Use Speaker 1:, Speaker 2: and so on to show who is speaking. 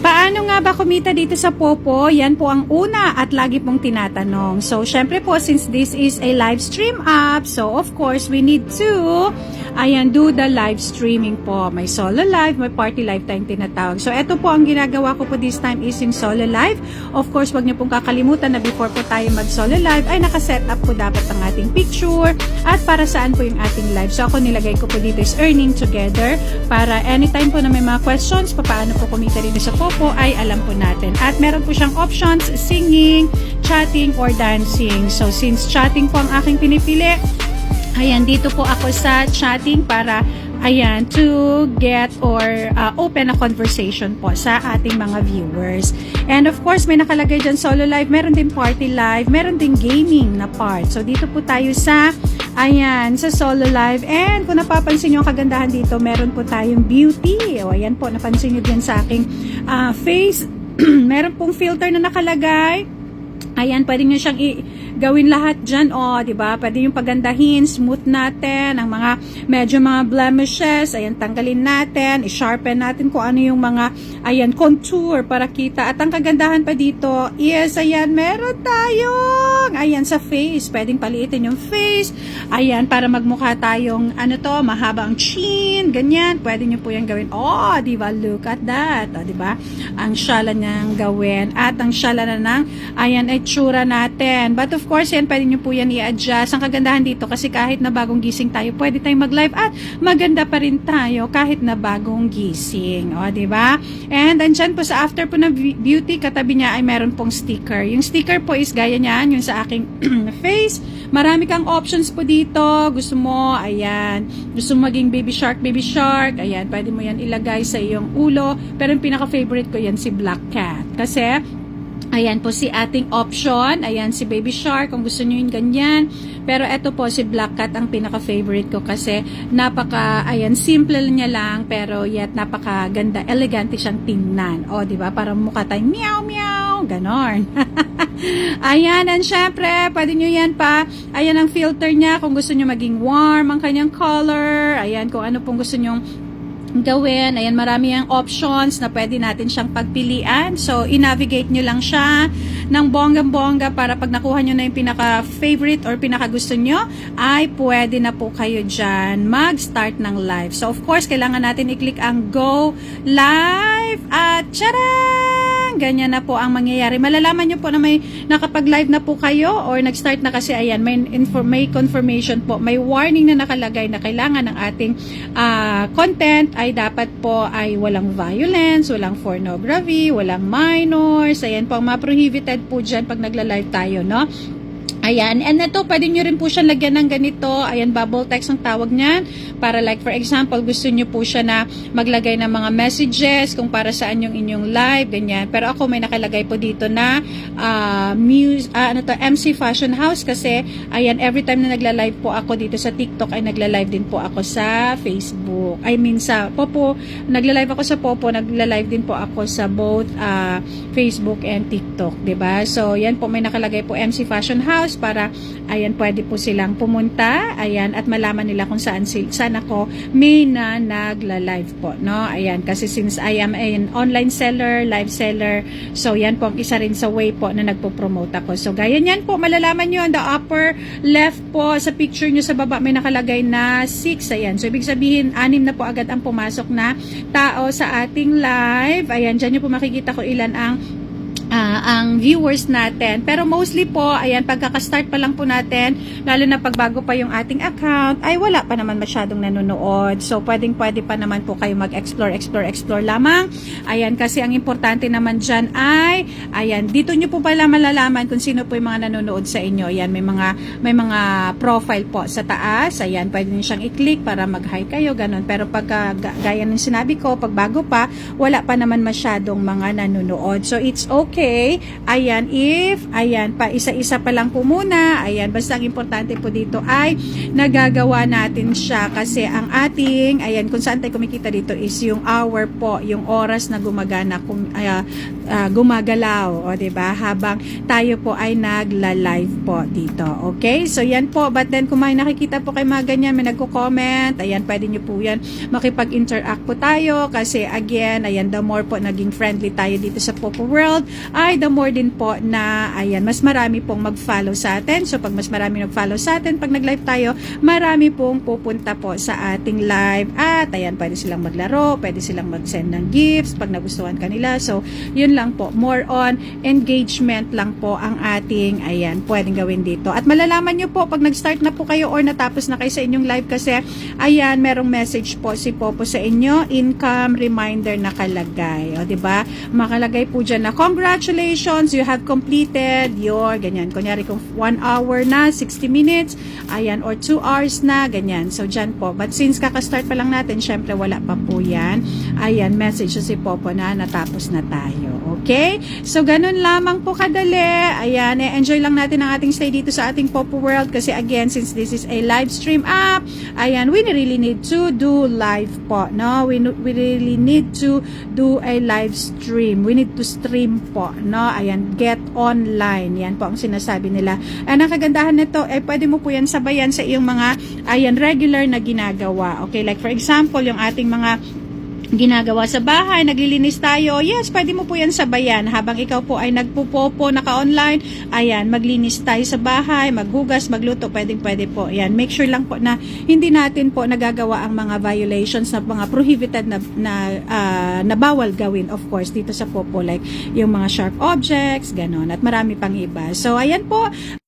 Speaker 1: Paano nga ba kumita dito sa Popo? Yan po ang una at lagi pong tinatanong. So, syempre po, since this is a live stream app, so of course, we need to do the live streaming po. May solo live, may party live tayong tinatawag. So, eto po ang ginagawa ko po this time is yung solo live. Of course, wag niyo pong kakalimutan na before po tayo mag-solo live, ay nakaset up po dapat ang ating picture at para saan po yung ating live. So, ako nilagay ko po dito is earning together para anytime po na may mga questions, paano po kumita dito sa Popo, ay alam po natin. At meron po siyang options, singing, chatting, or dancing. So, since chatting po ang aking pinipili, ayan, dito po ako sa chatting para, ayan, to get or open a conversation po sa ating mga viewers. And of course, may nakalagay dyan solo live, meron din party live, meron din gaming na part. So, dito po tayo sa, ayan, sa solo live. And kung napapansin nyo ang kagandahan dito, meron po tayong beauty. O, ayan po, napansin nyo din sa aking face. Meron pong filter na nakalagay. Ayan, pwede nyo siyang gawin lahat dyan, diba? Pwede yung pagandahin, smooth natin, ang mga, medyo mga blemishes, ayan, tanggalin natin, i-sharpen natin kung ano yung mga, ayan, contour para kita. At ang kagandahan pa dito is, ayan, meron tayong, ayan, sa face, pwedeng paliitin yung face, ayan, para magmukha tayong, mahaba ang chin, ganyan, pwede nyo po yung gawin, diba? Look at that, diba? Ang syala niyang gawin, at ang syala na ng, ayan, itsura natin. But of course, yan, pwede nyo po yan i-adjust. Ang kagandahan dito, kasi kahit na bagong gising tayo, pwede tayong mag-live at maganda pa rin tayo kahit na bagong gising. Diba? And andyan po sa after po ng beauty, katabi niya ay meron pong sticker. Yung sticker po is gaya niyan, yung sa aking face. Marami kang options po dito. Gusto mo, ayan, gusto mo maging baby shark, ayan, pwede mo yan ilagay sa iyong ulo. Pero yung pinaka-favorite ko yan si Black Cat. Kasi, ayan po si ating option. Ayan si Baby Shark kung gusto nyo yung ganyan. Pero eto po si Black Cat ang pinaka-favorite ko kasi simple niya lang pero yet napaka-ganda, elegante siyang tingnan. Diba? Para mukha tayong meow meow, ganon. Ayan, and syempre, pwede nyo yan pa. Ayan ang filter niya kung gusto nyo maging warm ang kanyang color. Ayan, kung ano pong gusto nyo gawin. Ayan, marami ang options na pwede natin siyang pagpilian. So, i-navigate nyo lang siya ng bonggang-bongga para pag nakuha nyo na yung pinaka-favorite or pinaka-gusto nyo, ay pwede na po kayo dyan mag-start ng live. So, of course, kailangan natin i-click ang Go Live at tcharam! Ganyan na po ang mangyayari. Malalaman nyo po na may nakapag-live na po kayo or nag-start na kasi, ayan, may confirmation po. May warning na nakalagay na kailangan ng ating content ay dapat po ay walang violence, walang pornography, walang minors. Ayan po ang mga prohibited po dyan pag nagla-live tayo, no? Ayan, and ito, pwede nyo rin po siya lagyan ng ganito. Ayan, bubble text ang tawag niyan. Para like, for example, gusto nyo po siya na maglagay ng mga messages kung para saan yung inyong live, ganyan. Pero ako may nakalagay po dito na MC Fashion House kasi, ayan, every time na nagla-live po ako dito sa TikTok, ay nagla-live din po ako sa Facebook. I mean, sa Popo, nagla-live ako sa Popo, nagla-live din po ako sa both Facebook and TikTok, diba? So, yan po, may nakalagay po MC Fashion House para, ayan, pwede po silang pumunta, ayan, at malaman nila kung saan ako may na nagla-live po, no? Ayan, kasi since I am an online seller, live seller, so yan po ang isa rin sa way po na nagpo-promote ako. So, gaya niyan po, malalaman nyo on the upper left po, sa picture nyo sa baba, may nakalagay na 6, ayan. So, ibig sabihin, 6 na po agad ang pumasok na tao sa ating live. Ayan, dyan nyo po makikita ko ilan ang viewers natin. Pero mostly po, ayan, pagkaka-start pa lang po natin, lalo na pagbago pa yung ating account, ay wala pa naman masyadong nanonood. So, pwede pa naman po kayo mag-explore lamang. Ayan, kasi ang importante naman dyan ay, ayan, dito nyo po pala malalaman kung sino po yung mga nanonood sa inyo. Ayan, may mga profile po sa taas. Ayan, pwede nyo siyang i-click para mag-hi kayo, ganun. Pero gaya ng sinabi ko, pagbago pa, wala pa naman masyadong mga nanonood. So, it's okay okay. Ayan, pa isa-isa pa lang po muna. Ayan, basta ang importante po dito ay nagagawa natin siya kasi ang ating, ayan, kung saan tayo kumikita dito is yung hour po, yung oras na gumagana, gumagalaw, o diba? Habang tayo po ay nagla-live po dito. Okay? So, yan po. But then, kung may nakikita po kayo mga ganyan, may nagko-comment, ayan, pwede nyo po yan makipag-interact po tayo kasi again, ayan, the more po naging friendly tayo dito sa Popo World, ay the more din po na, ayan, mas marami pong mag-follow sa atin. So, pag mas marami nag-follow sa atin, pag nag-live tayo, marami pong pupunta po sa ating live at, ayan, pwede silang maglaro, pwede silang mag-send ng gifts pag nagustuhan kanila. So, yun lang po. More on engagement lang po ang ating, ayan, pwedeng gawin dito. At malalaman nyo po, pag nag-start na po kayo or natapos na kayo sa inyong live kasi, ayan, merong message po si Popo sa inyo, income reminder nakalagay. O, diba? Makalagay po dyan na, congratulations, you have completed your, ganyan. Kunyari kung 1 hour na, 60 minutes, ayan, or 2 hours na, ganyan. So, dyan po. But since kakastart pa lang natin, syempre wala pa po yan. Ayan, message si Popo na natapos na tayo. Okay? So, ganun lamang po kadali. Ayan, enjoy lang natin ang ating stay dito sa ating Popo World kasi again, since this is a live stream app, ayan, we really need to do live po, no? We really need to do a live stream. We need to stream po, no? Ayan, get online. Yan po ang sinasabi nila. Ang kagandahan nito, pwede mo po yan sabayan sa iyong mga, ayan, regular na ginagawa. Okay, like for example, yung ating mga ginagawa sa bahay, naglilinis tayo, yes, pwede mo po yan sabayan habang ikaw po ay nagpupopo, naka-online, ayan, maglinis tayo sa bahay, maghugas, magluto, pwede po, ayan, make sure lang po na hindi natin po nagagawa ang mga violations na mga prohibited na bawal gawin, of course, dito sa Popo, like yung mga sharp objects, ganon, at marami pang iba. So, ayan po,